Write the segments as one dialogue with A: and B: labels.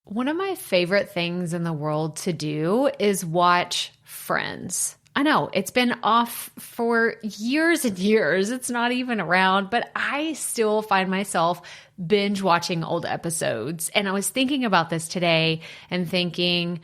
A: One of my favorite things in the world to do is watch Friends. I know it's been off for years and years. It's not even around, but I still find myself binge watching old episodes. And I was thinking about this today and thinking,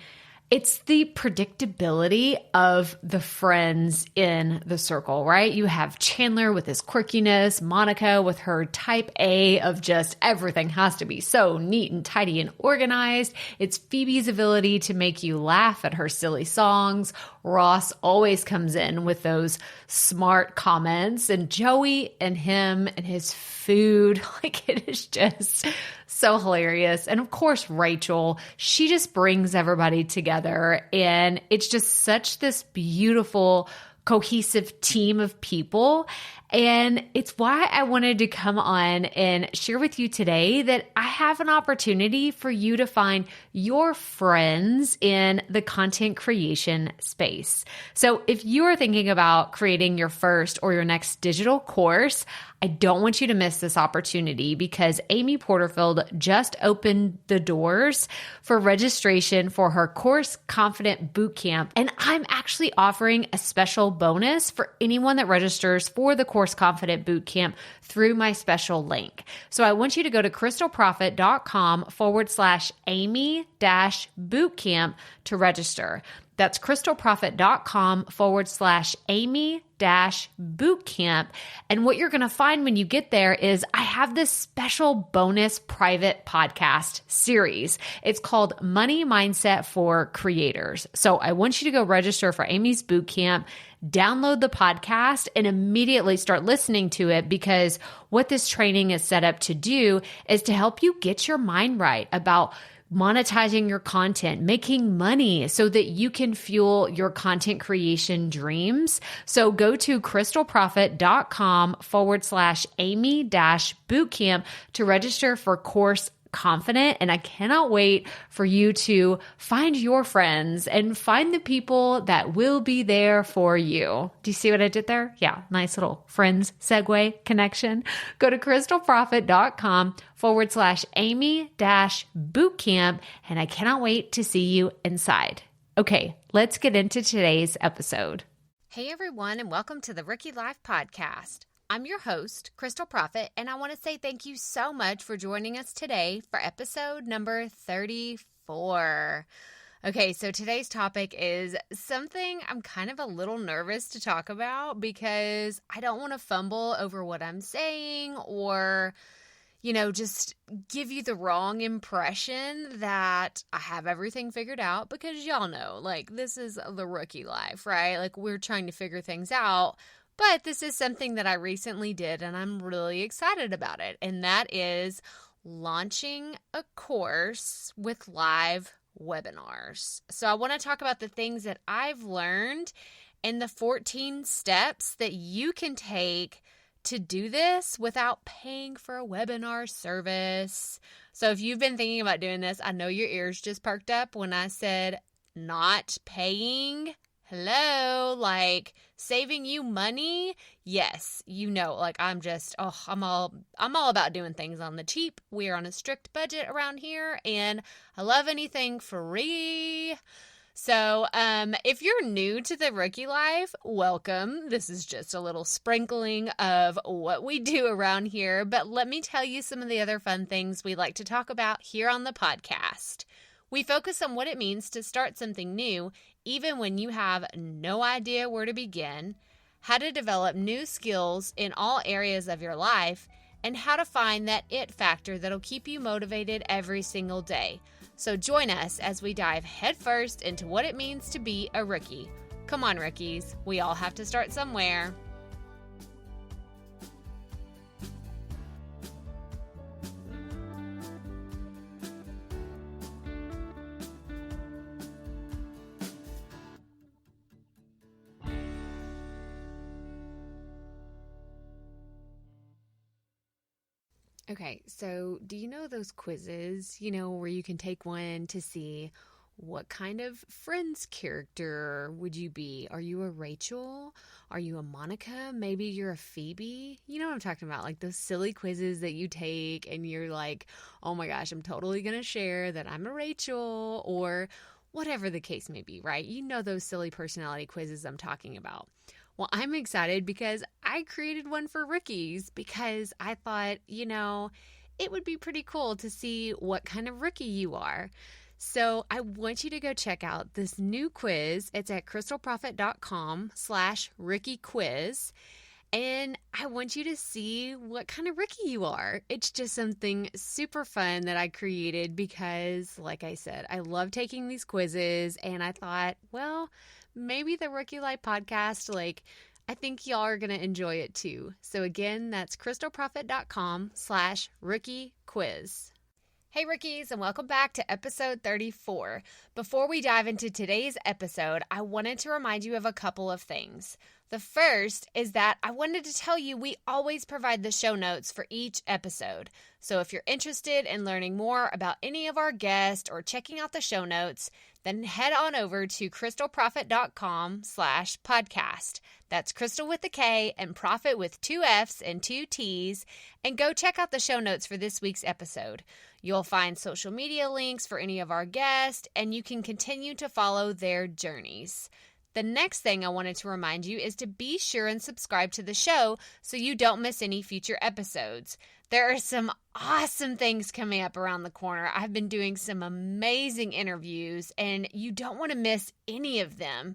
A: it's the predictability of the friends in the circle, right? You have Chandler with his quirkiness, Monica with her type A of just everything has to be so neat and tidy and organized. It's Phoebe's ability to make you laugh at her silly songs. Ross always comes in with those smart comments, and Joey and him and his food, like it is just so hilarious. And of course, Rachel, she just brings everybody together, and it's just such this beautiful, cohesive team of people. And it's why I wanted to come on and share with you today that I have an opportunity for you to find your friends in the content creation space. So if you are thinking about creating your first or your next digital course, I don't want you to miss this opportunity because Amy Porterfield just opened the doors for registration for her Course Confident Bootcamp. And I'm actually offering a special bonus for anyone that registers for the Course Confident Bootcamp through my special link. So I want you to go to crystalprofit.com/Amy-bootcamp to register. That's crystalprofit.com/Amy-bootcamp. And what you're going to find when you get there is I have this special bonus private podcast series. It's called Money Mindset for Creators. So I want you to go register for Amy's bootcamp, download the podcast, and immediately start listening to it, because what this training is set up to do is to help you get your mind right about monetizing your content, making money so that you can fuel your content creation dreams. So go to crystalprofit.com/Amy-bootcamp to register for Course Confident. And I cannot wait for you to find your friends and find the people that will be there for you. Do you see what I did there? Yeah, nice little friends segue connection. Go to crystalprofit.com/Amy-bootcamp. And I cannot wait to see you inside. Okay, let's get into today's episode. Hey everyone, and welcome to the Rookie Life Podcast. I'm your host, Crystal Profit, and I want to say thank you so much for joining us today for episode number 34. Okay, so today's topic is something I'm kind of a little nervous to talk about because I don't want to fumble over what I'm saying or, just give you the wrong impression that I have everything figured out, because y'all know, this is the rookie life, right? We're trying to figure things out. But this is something that I recently did, and I'm really excited about it. And that is launching a course with live webinars. So I want to talk about the things that I've learned and the 14 steps that you can take to do this without paying for a webinar service. So if you've been thinking about doing this, I know your ears just perked up when I said not paying. Hello, saving you money. Yes, I'm all about doing things on the cheap. We are on a strict budget around here, and I love anything free. So, if you're new to the Rookie Life, welcome. This is just a little sprinkling of what we do around here, but let me tell you some of the other fun things we like to talk about here on the podcast. We focus on what it means to start something new, even when you have no idea where to begin, how to develop new skills in all areas of your life, and how to find that it factor that'll keep you motivated every single day. So join us as we dive headfirst into what it means to be a rookie. Come on, rookies. We all have to start somewhere. Okay, so do you know those quizzes, where you can take one to see what kind of Friends character would you be? Are you a Rachel? Are you a Monica? Maybe you're a Phoebe? You know what I'm talking about? Like those silly quizzes that you take and you're like, oh my gosh, I'm totally going to share that I'm a Rachel, or whatever the case may be, right? You know those silly personality quizzes I'm talking about. Well, I'm excited because I created one for rookies because I thought, it would be pretty cool to see what kind of rookie you are. So I want you to go check out this new quiz. It's at crystalprofit.com/rookie quiz. And I want you to see what kind of rookie you are. It's just something super fun that I created because, like I said, I love taking these quizzes. And I thought, well, maybe the Rookie Life podcast, I think y'all are going to enjoy it too. So again, that's crystalprofit.com/rookie quiz. Hey rookies, and welcome back to episode 34. Before we dive into today's episode, I wanted to remind you of a couple of things. The first is that I wanted to tell you we always provide the show notes for each episode. So if you're interested in learning more about any of our guests or checking out the show notes, then head on over to crystalprofit.com/podcast. That's Crystal with a K and Profit with 2 F's and 2 T's, and go check out the show notes for this week's episode. You'll find social media links for any of our guests, and you can continue to follow their journeys. The next thing I wanted to remind you is to be sure and subscribe to the show so you don't miss any future episodes. There are some awesome things coming up around the corner. I've been doing some amazing interviews, and you don't want to miss any of them.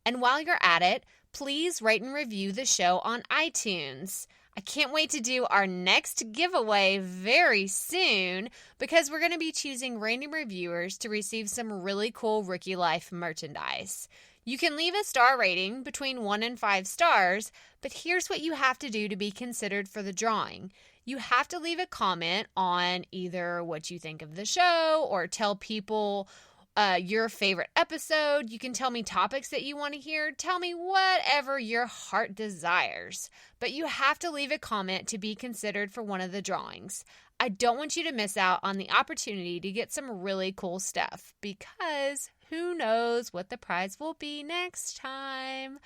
A: And while you're at it, please rate and review the show on iTunes. I can't wait to do our next giveaway very soon because we're going to be choosing random reviewers to receive some really cool Rookie Life merchandise. You can leave a star rating between 1 and 5 stars, but here's what you have to do to be considered for the drawing. You have to leave a comment on either what you think of the show or tell people your favorite episode. You can tell me topics that you want to hear. Tell me whatever your heart desires. But you have to leave a comment to be considered for one of the drawings. I don't want you to miss out on the opportunity to get some really cool stuff because who knows what the prize will be next time.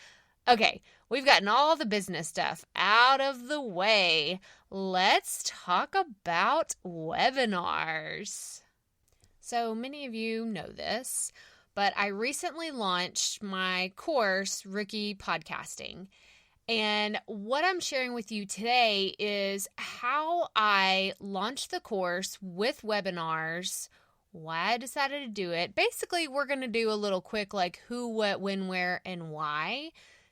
A: Okay, we've gotten all the business stuff out of the way. Let's talk about webinars. So many of you know this, but I recently launched my course, Rookie Podcasting. And what I'm sharing with you today is how I launched the course with webinars, why I decided to do it. Basically, we're going to do a little quick who, what, when, where, and why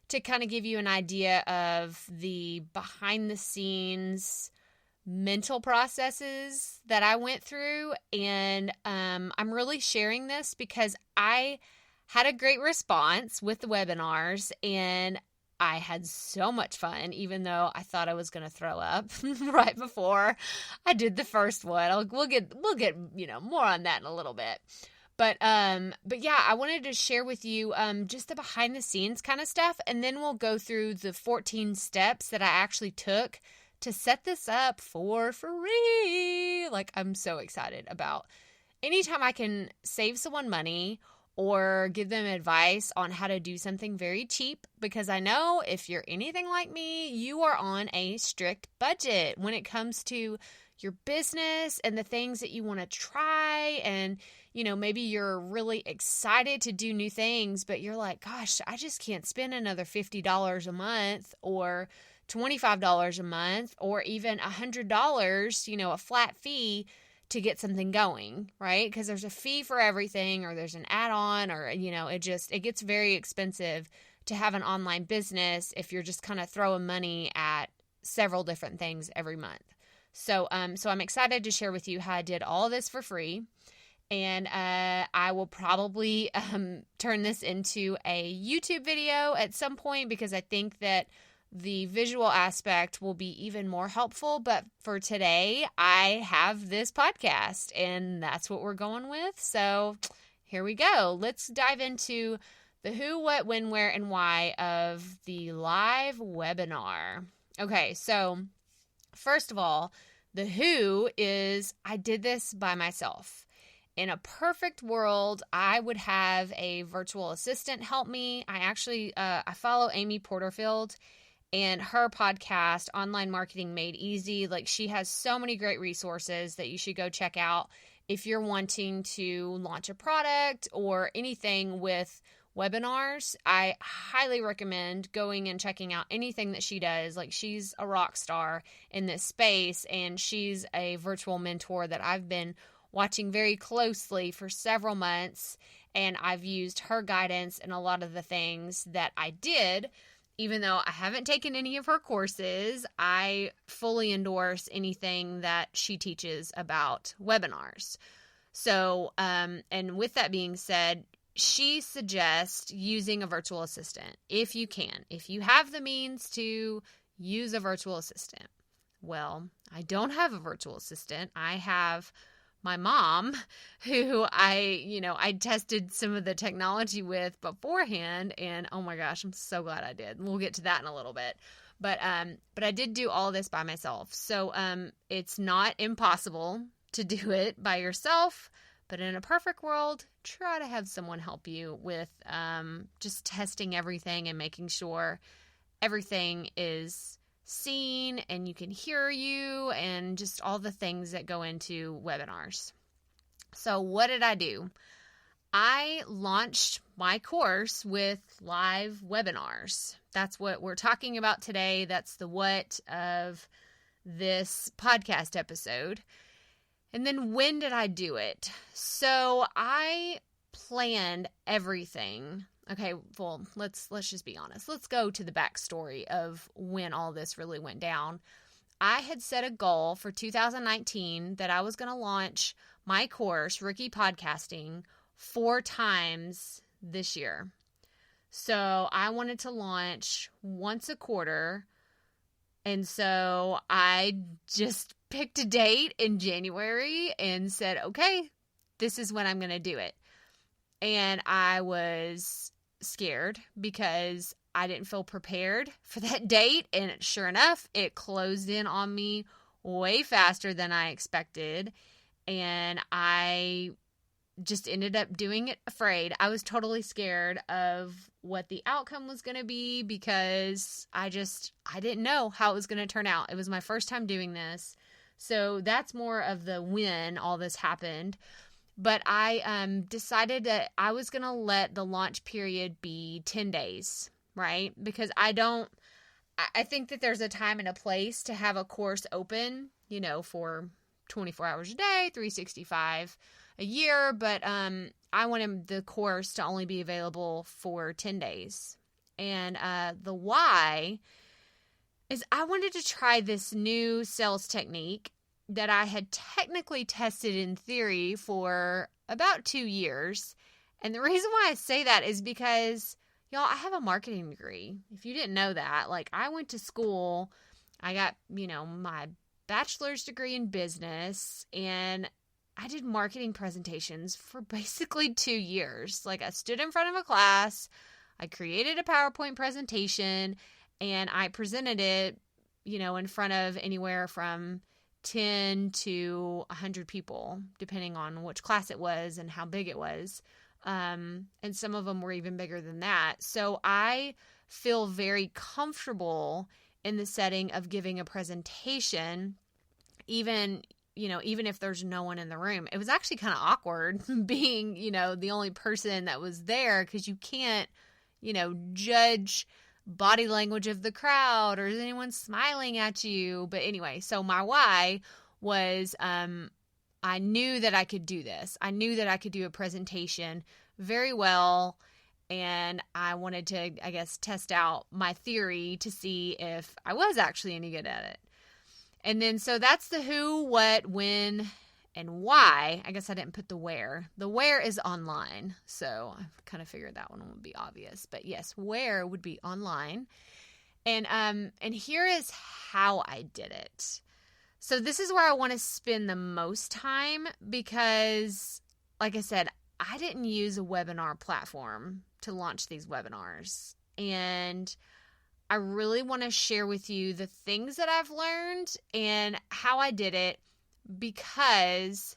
A: to kind of give you an idea of the behind the scenes mental processes that I went through. And I'm really sharing this because I had a great response with the webinars and I had so much fun, even though I thought I was going to throw up right before I did the first one. We'll get more on that in a little bit. But yeah, I wanted to share with you just the behind the scenes kind of stuff, and then we'll go through the 14 steps that I actually took to set this up for free. I'm so excited about anytime I can save someone money or give them advice on how to do something very cheap, because I know if you're anything like me, you are on a strict budget when it comes to your business and the things that you want to try. And, maybe you're really excited to do new things, but you're like, gosh, I just can't spend another $50 a month or $25 a month or even $100, a flat fee to get something going, right? Because there's a fee for everything, or there's an add-on, or, it gets very expensive to have an online business if you're just kind of throwing money at several different things every month. So I'm excited to share with you how I did all this for free. And I will probably turn this into a YouTube video at some point because I think that the visual aspect will be even more helpful. But for today, I have this podcast, and that's what we're going with. So here we go. Let's dive into the who, what, when, where, and why of the live webinar. Okay, so first of all, the who is I did this by myself. In a perfect world, I would have a virtual assistant help me. I follow Amy Porterfield and her podcast, Online Marketing Made Easy. Like, she has so many great resources that you should go check out if you're wanting to launch a product or anything with webinars. I highly recommend going and checking out anything that she does. Like, she's a rock star in this space, and she's a virtual mentor that I've been watching very closely for several months, and I've used her guidance in a lot of the things that I did. Even though I haven't taken any of her courses, I fully endorse anything that she teaches about webinars. So, and with that being said, she suggests using a virtual assistant if you can. If you have the means to use a virtual assistant. Well, I don't have a virtual assistant. I have my mom, who I tested some of the technology with beforehand, and oh my gosh, I'm so glad I did. We'll get to that in a little bit. But I did do all this by myself. So it's not impossible to do it by yourself, but in a perfect world, try to have someone help you with just testing everything and making sure everything is seen and you can hear you and just all the things that go into webinars. So what did I do? I launched my course with live webinars. That's what we're talking about today. That's the what of this podcast episode. And then when did I do it? So I planned everything. Okay, well, let's just be honest. Let's go to the backstory of when all this really went down. I had set a goal for 2019 that I was going to launch my course, Rookie Podcasting, 4 times this year. So I wanted to launch once a quarter. And so I just picked a date in January and said, okay, this is when I'm going to do it. And I was scared because I didn't feel prepared for that date. And sure enough, it closed in on me way faster than I expected. And I just ended up doing it afraid. I was totally scared of what the outcome was going to be because I didn't know how it was going to turn out. It was my first time doing this. So that's more of the when all this happened. But I decided that I was going to let the launch period be 10 days, right? Because I think that there's a time and a place to have a course open, for 24 hours a day, 365 a year. But I wanted the course to only be available for 10 days. And the why is I wanted to try this new sales technique that I had technically tested in theory for about 2 years. And the reason why I say that is because, y'all, I have a marketing degree. If you didn't know that, I went to school, I got, my bachelor's degree in business, and I did marketing presentations for basically 2 years. I stood in front of a class, I created a PowerPoint presentation, and I presented it, in front of anywhere from 10 to 100 people, depending on which class it was and how big it was. And some of them were even bigger than that. So I feel very comfortable in the setting of giving a presentation, even if there's no one in the room. It was actually kind of awkward being, the only person that was there because you can't, judge body language of the crowd or is anyone smiling at you. But anyway, so my why was I knew that I could do this. I knew that I could do a presentation very well, and I wanted to, I guess, test out my theory to see if I was actually any good at it. And then so that's the who, what, when, and why. I guess I didn't put the where. The where is online. So I kind of figured that one would be obvious. But yes, where would be online. And here is how I did it. So this is where I want to spend the most time because, like I said, I didn't use a webinar platform to launch these webinars. And I really want to share with you the things that I've learned and how I did it, because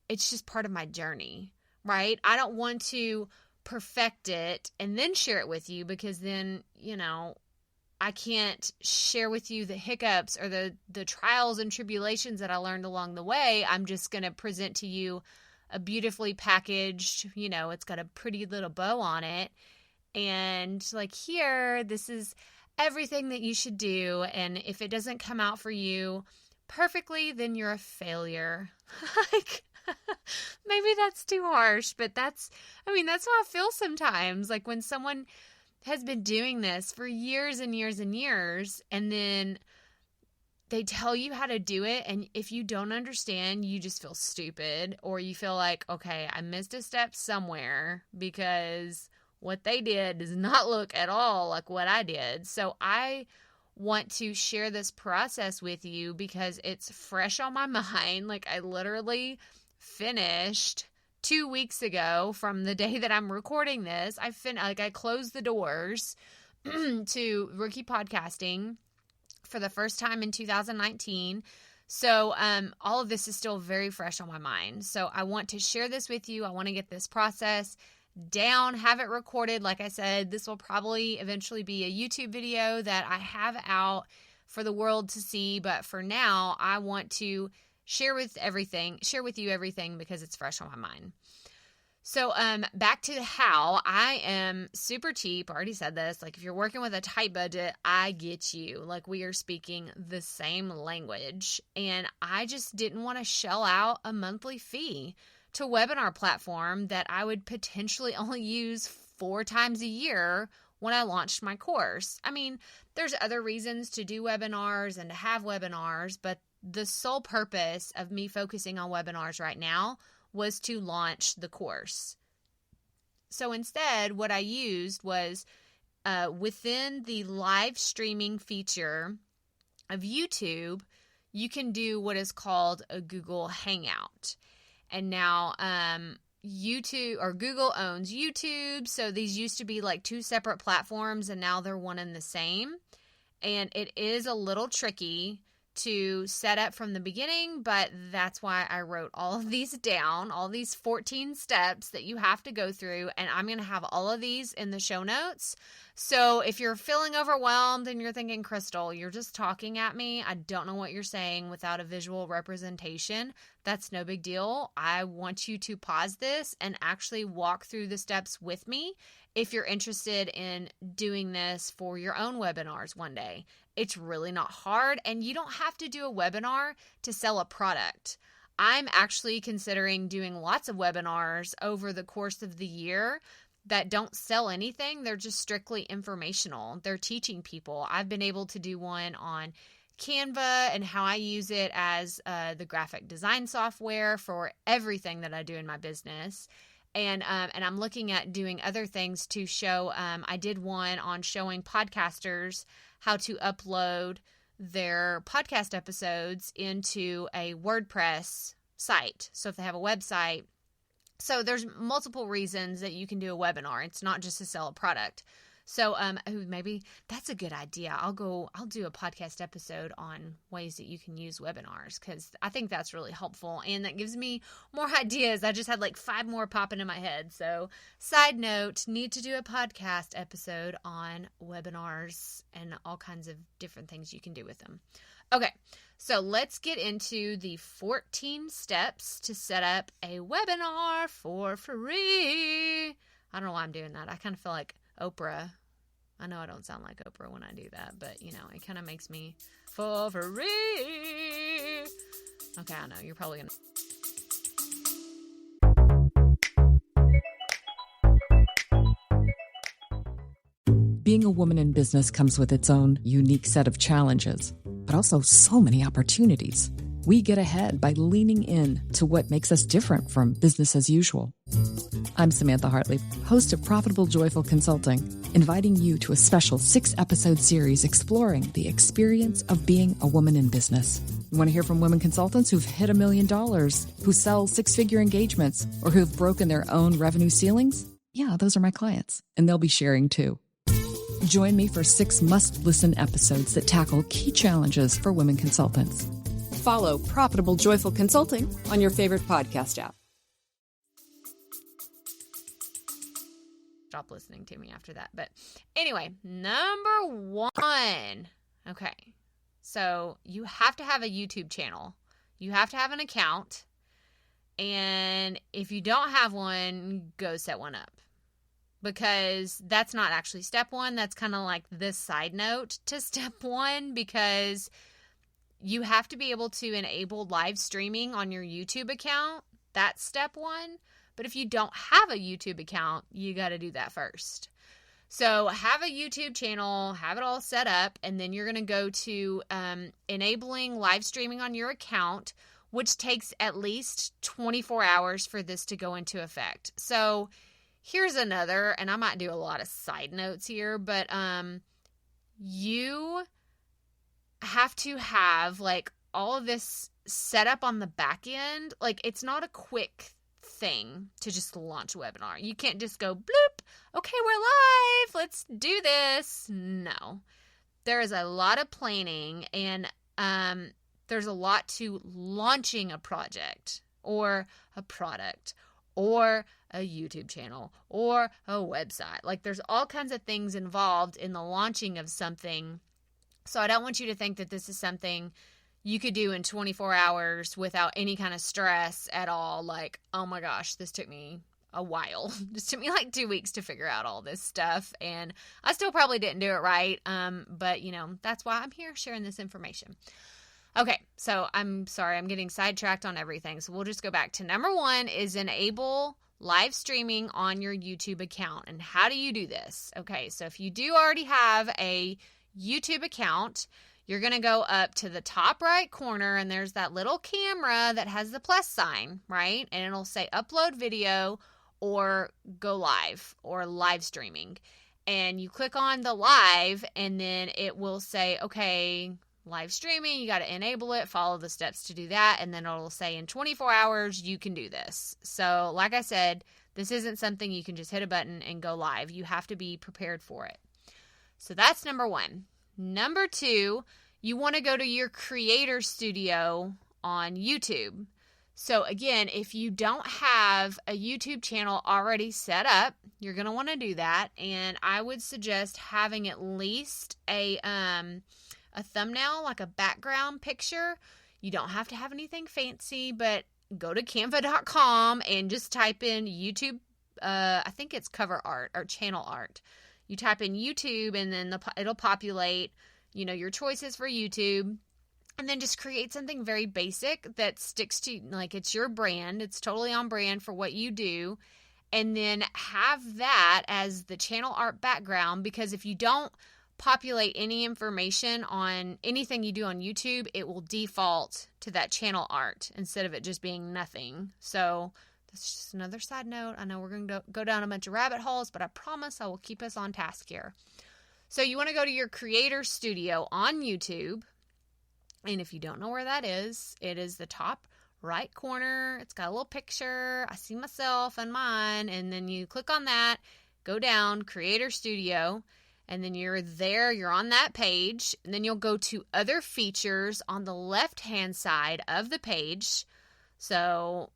A: it's just part of my journey, right? I don't want to perfect it and then share it with you, because then, I can't share with you the hiccups or the trials and tribulations that I learned along the way. I'm just going to present to you a beautifully packaged, it's got a pretty little bow on it. And like, here, this is everything that you should do. And if it doesn't come out for you perfectly, then you're a failure. Like, maybe that's too harsh, but that's how I feel sometimes. Like, when someone has been doing this for years and years and years, and then they tell you how to do it, and if you don't understand, you just feel stupid, or you feel like, okay, I missed a step somewhere, because what they did does not look at all like what I did. So I want to share this process with you because it's fresh on my mind. Like, I literally finished 2 weeks ago from the day that I'm recording this. I closed the doors to Rookie Podcasting for the first time in 2019. So all of this is still very fresh on my mind. So I want to share this with you. I want to get this process down, have it recorded. Like I said, this will probably eventually be a YouTube video that I have out for the world to see. But for now, I want to share with you everything because it's fresh on my mind. So back to how I am super cheap. I already said this. Like, if you're working with a tight budget, I get you. Like, we are speaking the same language. And I just didn't want to shell out a monthly fee to a webinar platform that I would potentially only use 4 times a year when I launched my course. I mean, there's other reasons to do webinars and to have webinars, but the sole purpose of me focusing on webinars right now was to launch the course. So instead, what I used was within the live streaming feature of YouTube, you can do what is called a Google Hangout. And now YouTube or Google owns YouTube. So these used to be like 2 separate platforms, and now they're one and the same. And it is a little tricky to set up from the beginning, but that's why I wrote all of these down, all these 14 steps that you have to go through, and I'm going to have all of these in the show notes. So if you're feeling overwhelmed and you're thinking, Crystal, you're just talking at me, I don't know what you're saying without a visual representation, that's no big deal. I want you to pause this and actually walk through the steps with me if you're interested in doing this for your own webinars one day. It's really not hard, and you don't have to do a webinar to sell a product. I'm actually considering doing lots of webinars over the course of the year that don't sell anything. They're just strictly informational. They're teaching people. I've been able to do one on Canva and how I use it as the graphic design software for everything that I do in my business. And I'm looking at doing other things to show. I did one on showing podcasters how to upload their podcast episodes into a WordPress site. So if they have a website, so there's multiple reasons that you can do a webinar. It's not just to sell a product. So maybe that's a good idea. I'll do a podcast episode on ways that you can use webinars, because I think that's really helpful, and that gives me more ideas. I just had like 5 more popping in my head. So side note, need to do a podcast episode on webinars and all kinds of different things you can do with them. Okay, so let's get into the 14 steps to set up a webinar for free. I don't know why I'm doing that. I kind of feel like Oprah. I know I don't sound like Oprah when I do that, but it kind of makes me for free. Okay, I know you're probably gonna.
B: Being a woman in business comes with its own unique set of challenges, but also so many opportunities. We get ahead by leaning in to what makes us different from business as usual. I'm Samantha Hartley, host of Profitable Joyful Consulting, inviting you to a special 6-episode series exploring the experience of being a woman in business. You want to hear from women consultants who've hit $1 million, who sell 6-figure engagements, or who've broken their own revenue ceilings? Yeah, those are my clients, and they'll be sharing too. Join me for 6 must-listen episodes that tackle key challenges for women consultants. follow Profitable Joyful Consulting on your favorite podcast app.
A: Stop listening to me after that. But anyway, number 1. Okay. So you have to have a YouTube channel. You have to have an account. And if you don't have one, go set one up. Because that's not actually step 1. That's kind of like this side note to step 1, because you have to be able to enable live streaming on your YouTube account. That's step 1. But if you don't have a YouTube account, you got to do that first. So have a YouTube channel, have it all set up, and then you're going to go to enabling live streaming on your account, which takes at least 24 hours for this to go into effect. So here's another, and I might do a lot of side notes here, but you have to have like all of this set up on the back end. Like, it's not a quick thing to just launch a webinar. You can't just go bloop, okay, we're live, let's do this. No. There is a lot of planning, and there's a lot to launching a project or a product or a YouTube channel or a website. Like, there's all kinds of things involved in the launching of something. So I don't want you to think that this is something you could do in 24 hours without any kind of stress at all. Like, oh my gosh, this took me a while. This took me like 2 weeks to figure out all this stuff. And I still probably didn't do it right. But you know, that's why I'm here sharing this information. Okay, so I'm sorry, I'm getting sidetracked on everything. So we'll just go back to number 1 is enable live streaming on your YouTube account. And how do you do this? Okay, so if you do already have a YouTube account, you're going to go up to the top right corner, and there's that little camera that has the plus sign, right? And it'll say upload video or go live or live streaming. And you click on the live, and then it will say, okay, live streaming, you got to enable it, follow the steps to do that, and then it'll say in 24 hours you can do this. So like I said, this isn't something you can just hit a button and go live. You have to be prepared for it. So that's number 1. Number 2, you want to go to your creator studio on YouTube. So again, if you don't have a YouTube channel already set up, you're going to want to do that. And I would suggest having at least a thumbnail, like a background picture. You don't have to have anything fancy, but go to canva.com and just type in YouTube. I think it's cover art or channel art. You type in YouTube, and then it'll populate, you know, your choices for YouTube, and then just create something very basic that sticks to, like, it's your brand. It's totally on brand for what you do. And then have that as the channel art background, because if you don't populate any information on anything you do on YouTube, it will default to that channel art instead of it just being nothing. So that's just another side note. I know we're going to go down a bunch of rabbit holes, but I promise I will keep us on task here. So you want to go to your creator studio on YouTube. And if you don't know where that is, it is the top right corner. It's got a little picture. I see myself and mine. And then you click on that, go down, creator studio. And then you're there, you're on that page. And then you'll go to other features on the left-hand side of the page. So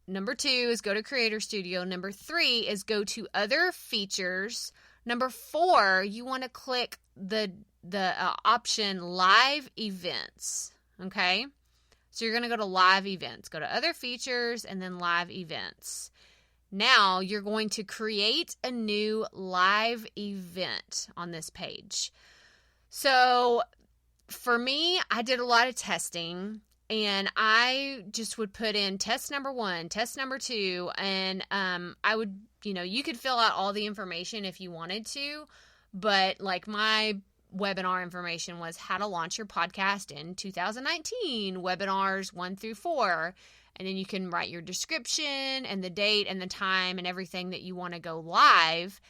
A: number 2 is go to Creator Studio. Number 3 is go to other features. Number 4, you want to click the option live events. Okay? So you're going to go to live events. Go to other features and then live events. Now you're going to create a new live event on this page. So for me, I did a lot of testing, and I just would put in test number 1, test number 2, and I would, you could fill out all the information if you wanted to, but like my webinar information was how to launch your podcast in 2019, webinars 1 through 4. And then you can write your description and the date and the time and everything that you want to go live,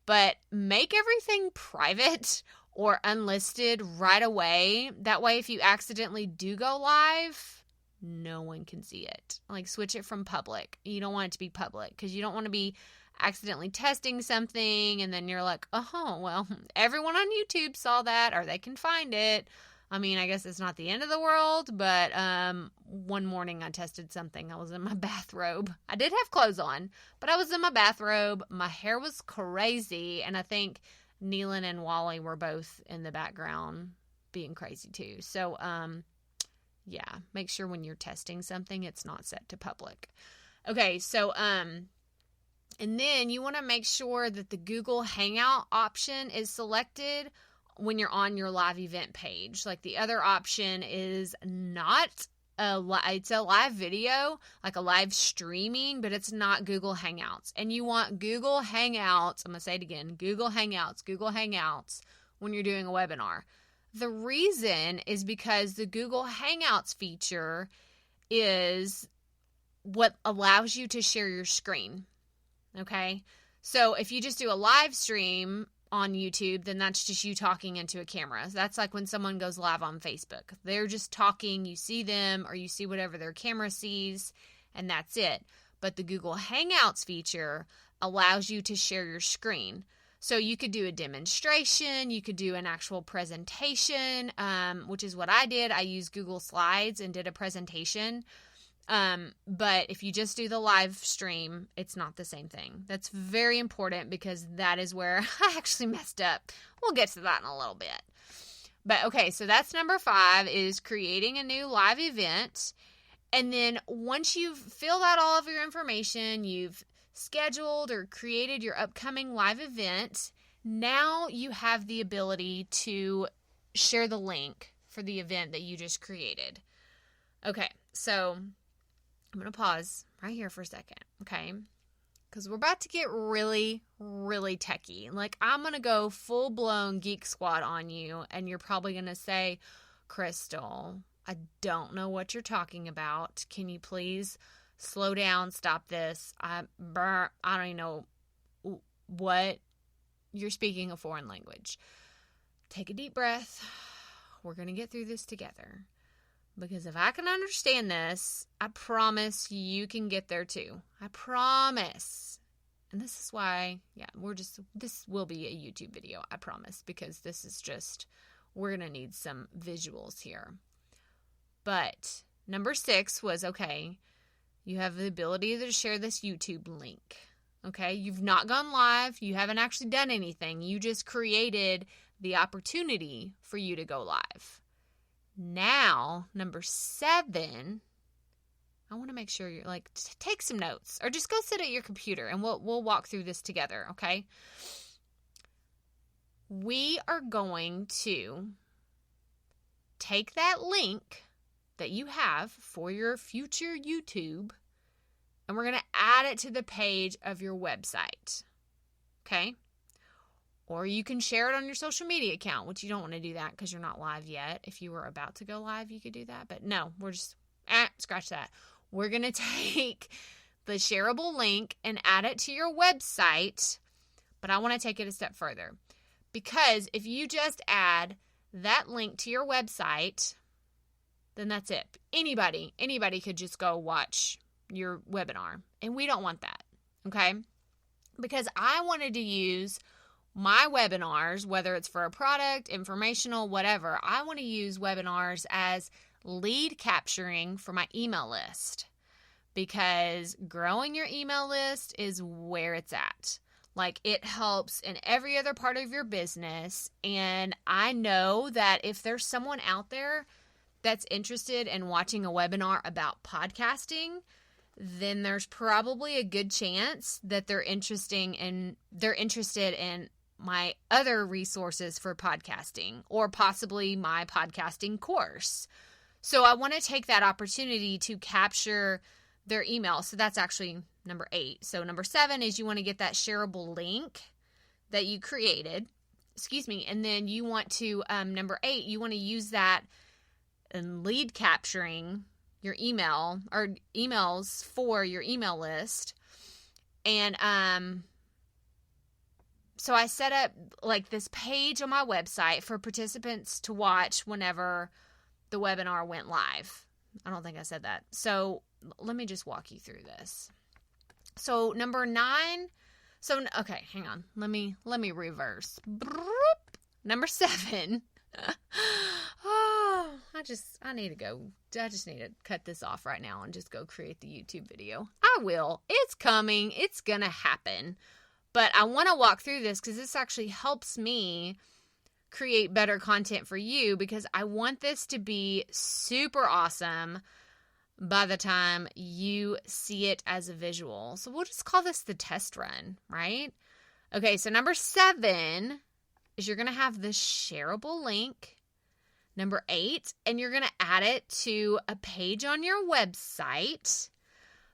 A: but make everything private or unlisted right away. That way, if you accidentally do go live, no one can see it. Like, switch it from public. You don't want it to be public because you don't want to be accidentally testing something and then you're like, oh, well, everyone on YouTube saw that or they can find it. I mean, I guess it's not the end of the world, but one morning I tested something. I was in my bathrobe. I did have clothes on, but I was in my bathrobe. My hair was crazy, and I think Neelan and Wally were both in the background being crazy too. So, yeah, make sure when you're testing something, it's not set to public. Okay, so, and then you want to make sure that the Google Hangout option is selected when you're on your live event page. Like the other option is not it's a live video, like a live streaming, but it's not Google Hangouts. And you want Google Hangouts, I'm going to say it again, Google Hangouts when you're doing a webinar. The reason is because the Google Hangouts feature is what allows you to share your screen. Okay? So if you just do a live stream on YouTube, then that's just you talking into a camera. That's like when someone goes live on Facebook. They're just talking, you see them, or you see whatever their camera sees, and that's it. But the Google Hangouts feature allows you to share your screen. So you could do a demonstration, you could do an actual presentation, which is what I did. I used Google Slides and did a presentation. But if you just do the live stream, it's not the same thing. That's very important because that is where I actually messed up. We'll get to that in a little bit. But okay, so that's number 5 is creating a new live event. And then once you've filled out all of your information, you've scheduled or created your upcoming live event, now you have the ability to share the link for the event that you just created. Okay, so I'm going to pause right here for a second, okay? Because we're about to get really, really techie. Like, I'm going to go full-blown Geek Squad on you, and you're probably going to say, Crystal, I don't know what you're talking about. Can you please slow down, stop this? I don't even know what you're speaking a foreign language. Take a deep breath. We're going to get through this together. Because if I can understand this, I promise you can get there too. I promise. And this is why, this will be a YouTube video, I promise. Because this is just, we're going to need some visuals here. But number 6 was, okay, you have the ability to share this YouTube link. Okay, you've not gone live. You haven't actually done anything. You just created the opportunity for you to go live. Now, number 7, I want to make sure you're like, take some notes or just go sit at your computer and we'll walk through this together, okay? We are going to take that link that you have for your future YouTube and we're going to add it to the page of your website, okay? Or you can share it on your social media account, which you don't want to do that because you're not live yet. If you were about to go live, you could do that. But no, we're just, scratch that. We're going to take the shareable link and add it to your website. But I want to take it a step further. Because if you just add that link to your website, then that's it. Anybody could just go watch your webinar. And we don't want that, okay? Because I wanted to use my webinars, whether it's for a product, informational, whatever, I want to use webinars as lead capturing for my email list because growing your email list is where it's at. Like it helps in every other part of your business. And I know that if there's someone out there that's interested in watching a webinar about podcasting, then there's probably a good chance that they're interested in my other resources for podcasting or possibly my podcasting course. So I want to take that opportunity to capture their email. So that's actually number 8. So number 7 is you want to get that shareable link that you created. And then you want to, number 8, you want to use that in lead capturing your email or emails for your email list. And, so I set up like this page on my website for participants to watch whenever the webinar went live. I don't think I said that. So let me just walk you through this. So number 9. Okay, hang on. Let me reverse. Number 7. I just need to cut this off right now and just go create the YouTube video. I will. It's coming. It's going to happen. But I want to walk through this because this actually helps me create better content for you, because I want this to be super awesome by the time you see it as a visual. So we'll just call this the test run, right? Okay, so number 7 is you're going to have the shareable link. Number 8, and you're going to add it to a page on your website.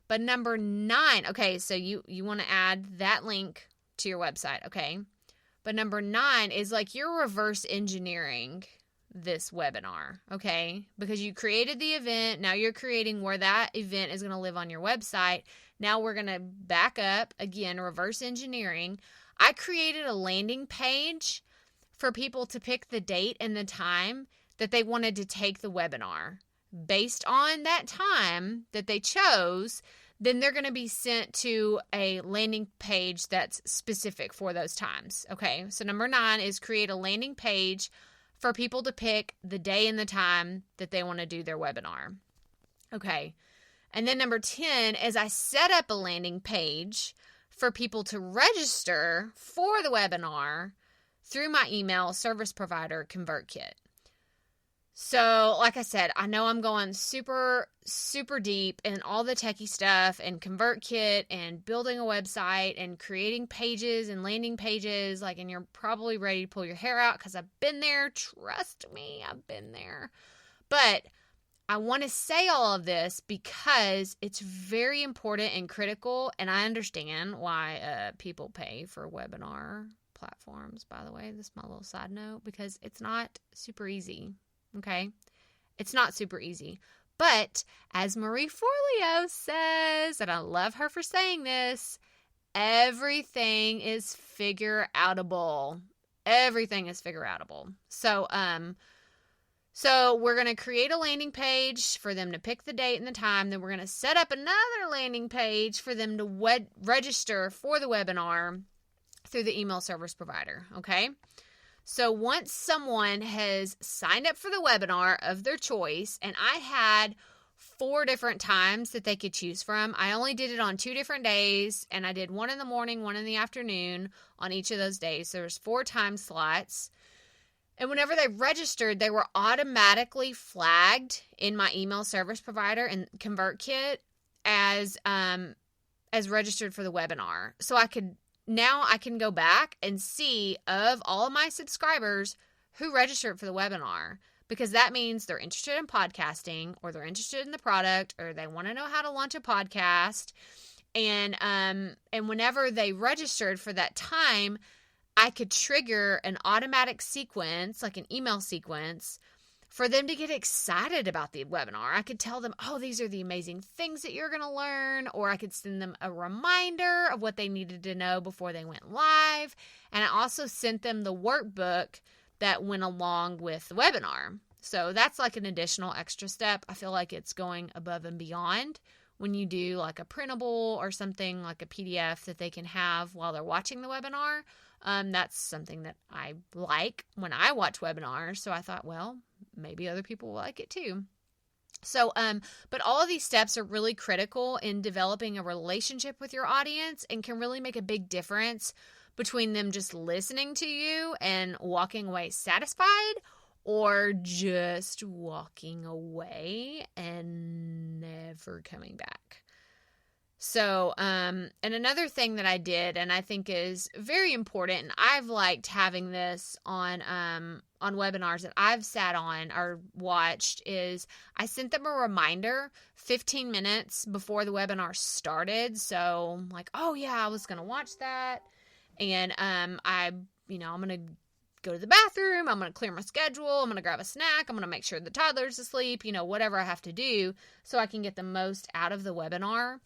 A: But number 9, okay, so you want to add that link to your website, okay? But number 9 is like you're reverse engineering this webinar, okay? Because you created the event, now you're creating where that event is going to live on your website. Now we're going to back up, again, reverse engineering. I created a landing page for people to pick the date and the time that they wanted to take the webinar. Based on that time that they chose, then they're going to be sent to a landing page that's specific for those times. Okay, so number 9 is create a landing page for people to pick the day and the time that they want to do their webinar. Okay, and then number 10 is I set up a landing page for people to register for the webinar through my email service provider ConvertKit. So, like I said, I know I'm going super, super deep in all the techie stuff and ConvertKit and building a website and creating pages and landing pages, and you're probably ready to pull your hair out because I've been there. Trust me, I've been there. But I want to say all of this because it's very important and critical, and I understand why people pay for webinar platforms, by the way. This is my little side note, because it's not super easy. Okay, it's not super easy. But as Marie Forleo says, and I love her for saying this, everything is figure-outable. Everything is figure-outable. So we're going to create a landing page for them to pick the date and the time. Then we're going to set up another landing page for them to register for the webinar through the email service provider. Okay. So once someone has signed up for the webinar of their choice, and I had 4 different times that they could choose from. I only did it on 2 different days, and I did one in the morning, one in the afternoon on each of those days. So there's 4 time slots. And whenever they registered, they were automatically flagged in my email service provider and ConvertKit as registered for the webinar. So now I can go back and see of all of my subscribers who registered for the webinar, because that means they're interested in podcasting, or they're interested in the product, or they want to know how to launch a podcast. And whenever they registered for that time, I could trigger an automatic sequence, like an email sequence, for them to get excited about the webinar. I could tell them, oh, these are the amazing things that you're going to learn, or I could send them a reminder of what they needed to know before they went live. And I also sent them the workbook that went along with the webinar. So that's like an additional extra step. I feel like it's going above and beyond when you do like a printable or something like a PDF that they can have while they're watching the webinar. That's something that I like when I watch webinars. So I thought, well, maybe other people will like it too. So, but all of these steps are really critical in developing a relationship with your audience, and can really make a big difference between them just listening to you and walking away satisfied, or just walking away and never coming back. So, and another thing that I did, and I think is very important, and I've liked having this on webinars that I've sat on or watched, is I sent them a reminder 15 minutes before the webinar started. So like, oh yeah, I was going to watch that. And, I'm going to go to the bathroom. I'm going to clear my schedule. I'm going to grab a snack. I'm going to make sure the toddler's asleep, whatever I have to do so I can get the most out of the webinar.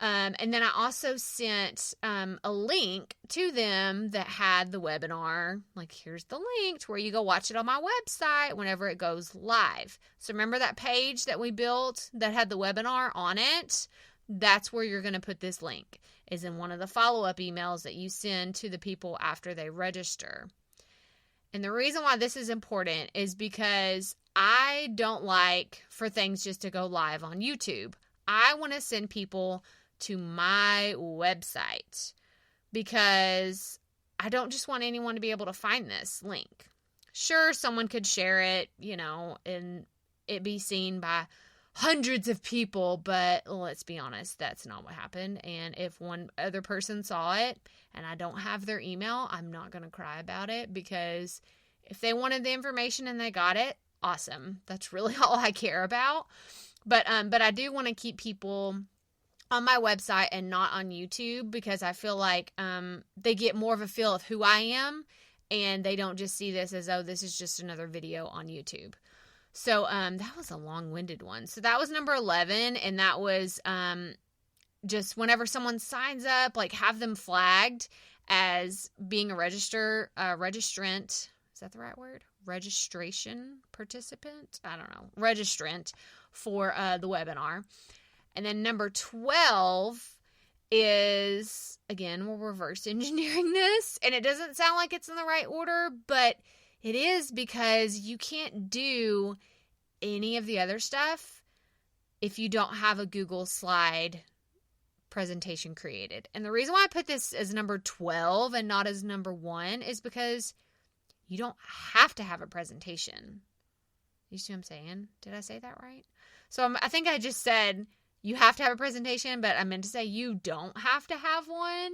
A: And then I also sent a link to them that had the webinar. Like, here's the link to where you go watch it on my website whenever it goes live. So remember that page that we built that had the webinar on it? That's where you're going to put this link, is in one of the follow-up emails that you send to the people after they register. And the reason why this is important is because I don't like for things just to go live on YouTube. I want to send people to my website because I don't just want anyone to be able to find this link. Sure, someone could share it, and it be seen by hundreds of people, but let's be honest, that's not what happened. And if one other person saw it and I don't have their email, I'm not going to cry about it, because if they wanted the information and they got it, awesome. That's really all I care about. But I do want to keep people on my website and not on YouTube, because I feel like they get more of a feel of who I am, and they don't just see this as, oh, this is just another video on YouTube. So that was a long-winded one. So that was number 11, and that was just whenever someone signs up, like, have them flagged as being a registrant. Is that the right word? Registration participant? I don't know. Registrant for the webinar. And then number 12 is, again, we're reverse engineering this, and it doesn't sound like it's in the right order, but it is, because you can't do any of the other stuff if you don't have a Google slide presentation created. And the reason why I put this as number 12 and not as number 1 is because you don't have to have a presentation. You see what I'm saying? Did I say that right? So I think I just said you have to have a presentation, but I meant to say you don't have to have one.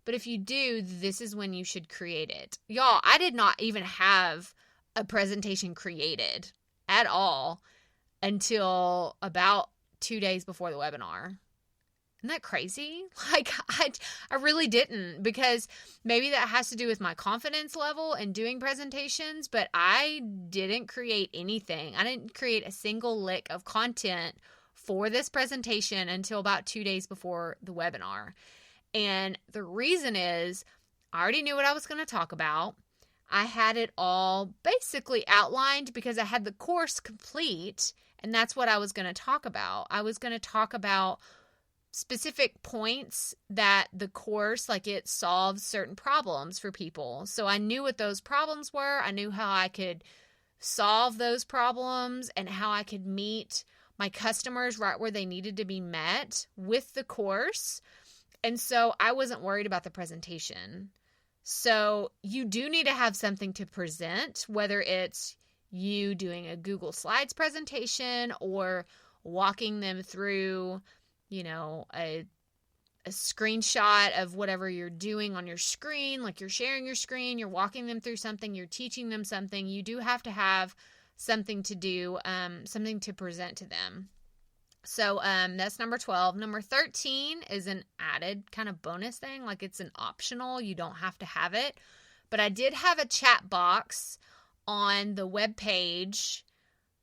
A: But if you do, this is when you should create it. Y'all, I did not even have a presentation created at all until about 2 days before the webinar. Isn't that crazy? Like, I really didn't, because maybe that has to do with my confidence level in doing presentations, but I didn't create anything. I didn't create a single lick of content for this presentation until about 2 days before the webinar. And the reason is I already knew what I was going to talk about. I had it all basically outlined because I had the course complete, and that's what I was going to talk about. I was going to talk about specific points that the course, like, it solves certain problems for people. So I knew what those problems were. I knew how I could solve those problems and how I could meet my customers right where they needed to be met with the course. And so I wasn't worried about the presentation. So you do need to have something to present, whether it's you doing a Google Slides presentation or walking them through, a screenshot of whatever you're doing on your screen, like you're sharing your screen, you're walking them through something, you're teaching them something. You do have to have something to do, something to present to them. So that's number 12. Number 13 is an added kind of bonus thing. Like, it's an optional. You don't have to have it. But I did have a chat box on the web page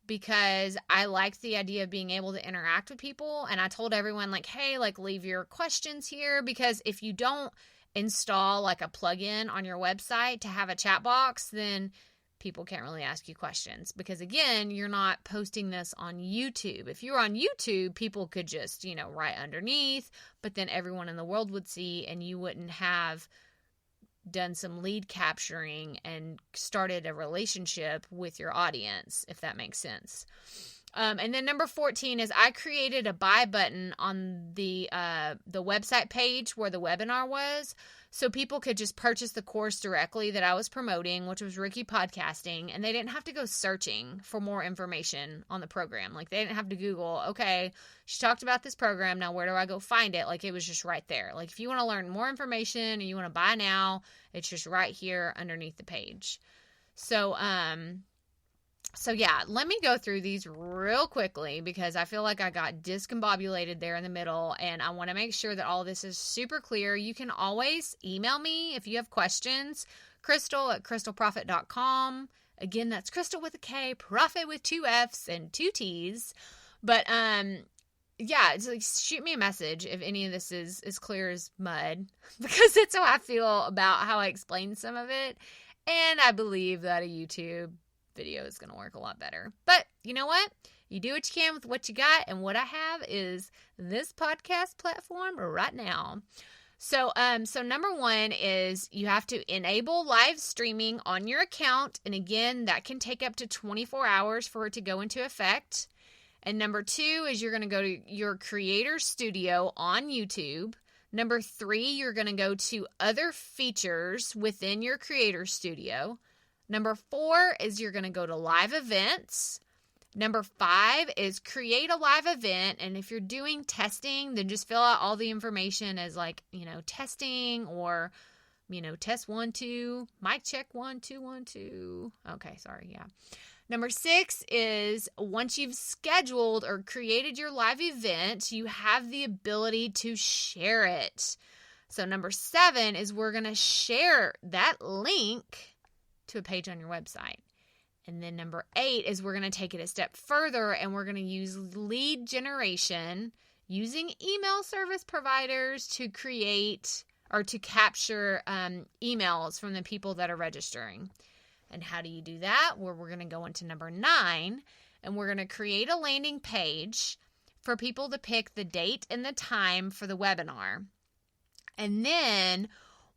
A: because I liked the idea of being able to interact with people. And I told everyone, like, hey, like, leave your questions here, because if you don't install like a plugin on your website to have a chat box, then people can't really ask you questions, because, again, you're not posting this on YouTube. If you were on YouTube, people could just, write underneath, but then everyone in the world would see, and you wouldn't have done some lead capturing and started a relationship with your audience, if that makes sense. And then number 14 is I created a buy button on the website page where the webinar was, so people could just purchase the course directly that I was promoting, which was Ricky Podcasting, and they didn't have to go searching for more information on the program. Like, they didn't have to Google, okay, she talked about this program, now where do I go find it? Like, it was just right there. Like, if you want to learn more information and you want to buy now, it's just right here underneath the page. So yeah, let me go through these real quickly, because I feel like I got discombobulated there in the middle, and I want to make sure that all this is super clear. You can always email me if you have questions, Crystal@crystalprofit.com. Again, that's Crystal with a K, Profit with 2 F's and 2 T's. But yeah, it's like, shoot me a message if any of this is as clear as mud, because it's how I feel about how I explain some of it, and I believe that a YouTube video is going to work a lot better. But you know what? You do what you can with what you got, and what I have is this podcast platform right now. So number one is you have to enable live streaming on your account. And again, that can take up to 24 hours for it to go into effect. And number two is you're going to go to your creator studio on YouTube. Number three, you're going to go to other features within your creator studio. Number four is you're going to go to live events. Number five is create a live event. And if you're doing testing, then just fill out all the information as like, testing or, test 1, 2, mic check 1, 2, 1, 2. Okay, sorry. Yeah. Number six is once you've scheduled or created your live event, you have the ability to share it. So number seven is we're going to share that link to a page on your website. And then number eight is we're going to take it a step further and we're going to use lead generation using email service providers to create or to capture emails from the people that are registering. And how do you do that? Well, we're going to go into number 9 and we're going to create a landing page for people to pick the date and the time for the webinar. And then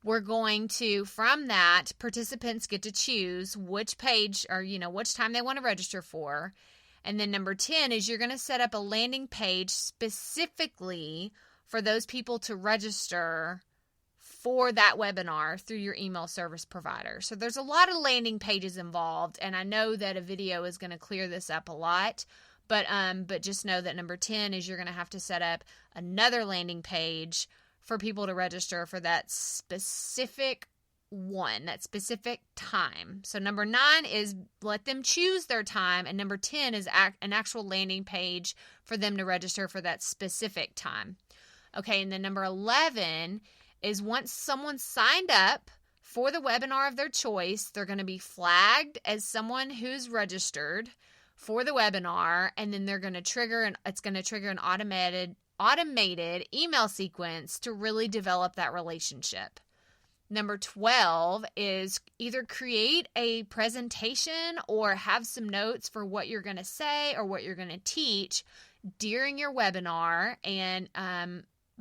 A: we're going to, from that, participants get to choose which page or, which time they want to register for. And then number 10 is you're going to set up a landing page specifically for those people to register for that webinar through your email service provider. So there's a lot of landing pages involved, and I know that a video is going to clear this up a lot, but just know that number 10 is you're going to have to set up another landing page for people to register for that specific one, that specific time. So number 9 is let them choose their time, and number 10 is an actual landing page for them to register for that specific time. Okay, and then number 11 is once someone signed up for the webinar of their choice, they're going to be flagged as someone who's registered for the webinar, and then they're going to trigger an automated email sequence to really develop that relationship. Number 12 is either create a presentation or have some notes for what you're going to say or what you're going to teach during your webinar, and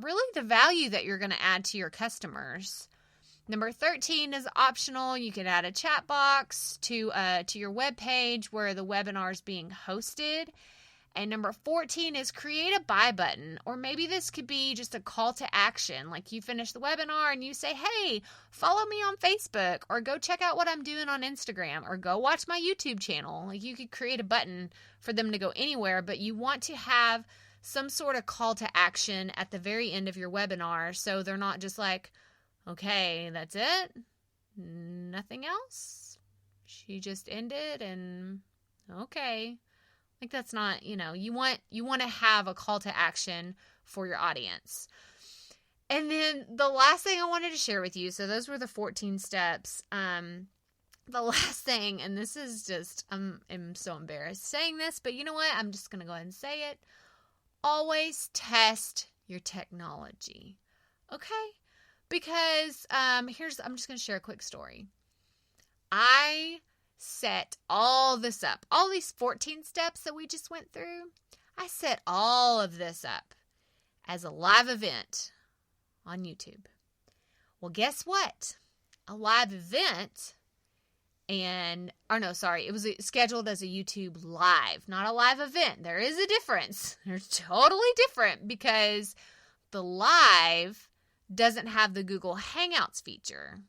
A: really the value that you're going to add to your customers. Number 13 is optional. You can add a chat box to your web page where the webinar is being hosted. And number 14 is create a buy button, or maybe this could be just a call to action. Like you finish the webinar and you say, hey, follow me on Facebook, or go check out what I'm doing on Instagram, or go watch my YouTube channel. Like you could create a button for them to go anywhere, but you want to have some sort of call to action at the very end of your webinar, so they're not just like, okay, that's it? Nothing else? She just ended and okay. Like that's not, you want to have a call to action for your audience. And then the last thing I wanted to share with you, so those were the 14 steps. The last thing, and this is just, I'm so embarrassed saying this, but you know what? I'm just going to go ahead and say it. Always test your technology. Okay? Because I'm just going to share a quick story. I set all this up, all these 14 steps that we just went through. I set all of this up as a live event on YouTube. Well, guess what? A live event it was scheduled as a YouTube live, not a live event. There is a difference. They're totally different because the live doesn't have the Google Hangouts feature.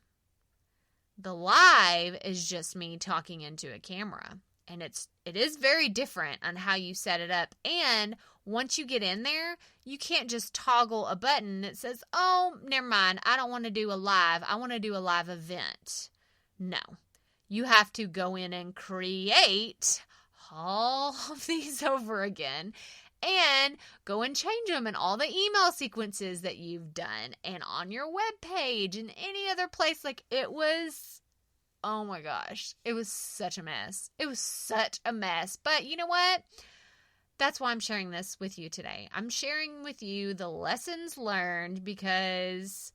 A: The live is just me talking into a camera, and it is very different on how you set it up. And once you get in there, you can't just toggle a button that says, oh, never mind, I don't want to do a live. I want to do a live event. No. You have to go in and create all of these over again and go and change them in all the email sequences that you've done and on your web page and any other place. Like it was, oh my gosh, it was such a mess. It was such a mess. But you know what? That's why I'm sharing this with you today. I'm sharing with you the lessons learned because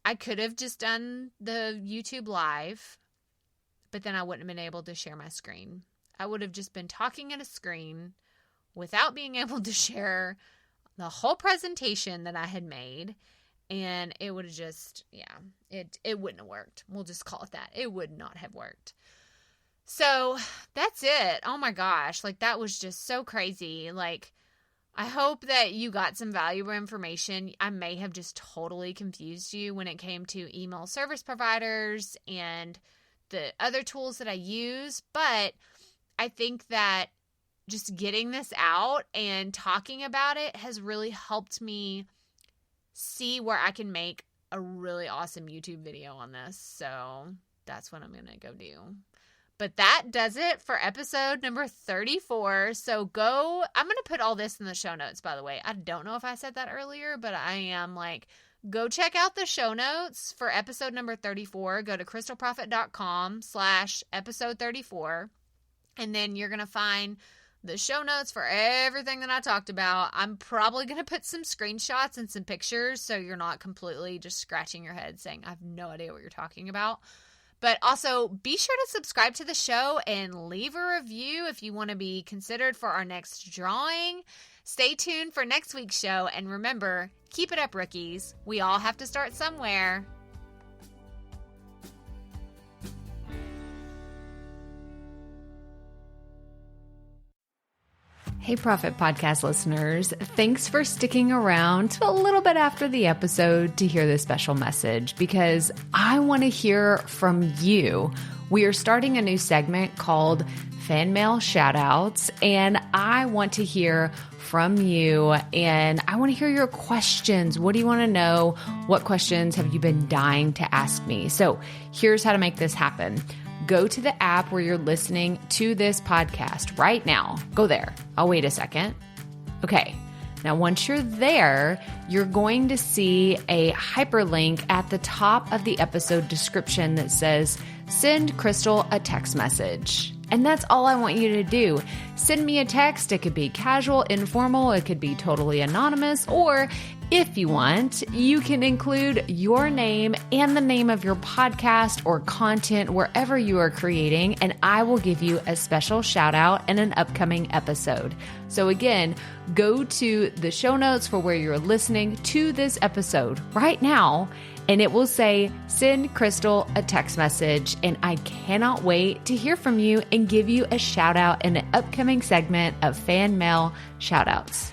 A: I could have just done the YouTube live, but then I wouldn't have been able to share my screen. I would have just been talking at a screen without being able to share the whole presentation that I had made. and it would have just, it wouldn't have worked. We'll just call it that. It would not have worked. So that's it. Oh my gosh. Like, that was just so crazy. Like, I hope that you got some valuable information. I may have just totally confused you when it came to email service providers and the other tools that I use, but I think that just getting this out and talking about it has really helped me see where I can make a really awesome YouTube video on this. So that's what I'm going to go do. But that does it for episode number 34. So I'm going to put all this in the show notes, by the way. I don't know if I said that earlier, but I am like, go check out the show notes for episode number 34. Go to crystalprofit.com/episode 34. And then you're going to find the show notes for everything that I talked about. I'm probably going to put some screenshots and some pictures so you're not completely just scratching your head saying, I have no idea what you're talking about. But also, be sure to subscribe to the show and leave a review if you want to be considered for our next drawing. Stay tuned for next week's show. And remember, keep it up, rookies. We all have to start somewhere. Hey, Profit Podcast listeners. Thanks for sticking around to a little bit after the episode to hear this special message, because I want to hear from you. We are starting a new segment called Fan Mail Shoutouts, and I want to hear from you, and I want to hear your questions. What do you want to know? What questions have you been dying to ask me? So here's how to make this happen. Go to the app where you're listening to this podcast right now. Go there. I'll wait a second. Okay. Now, once you're there, you're going to see a hyperlink at the top of the episode description that says, send Crystal a text message. And that's all I want you to do. Send me a text. It could be casual, informal. It could be totally anonymous. Or if you want, you can include your name and the name of your podcast or content wherever you are creating, and I will give you a special shout out in an upcoming episode. So again, go to the show notes for where you're listening to this episode right now, and it will say, send Crystal a text message. And I cannot wait to hear from you and give you a shout out in an upcoming segment of Fan Mail Shoutouts.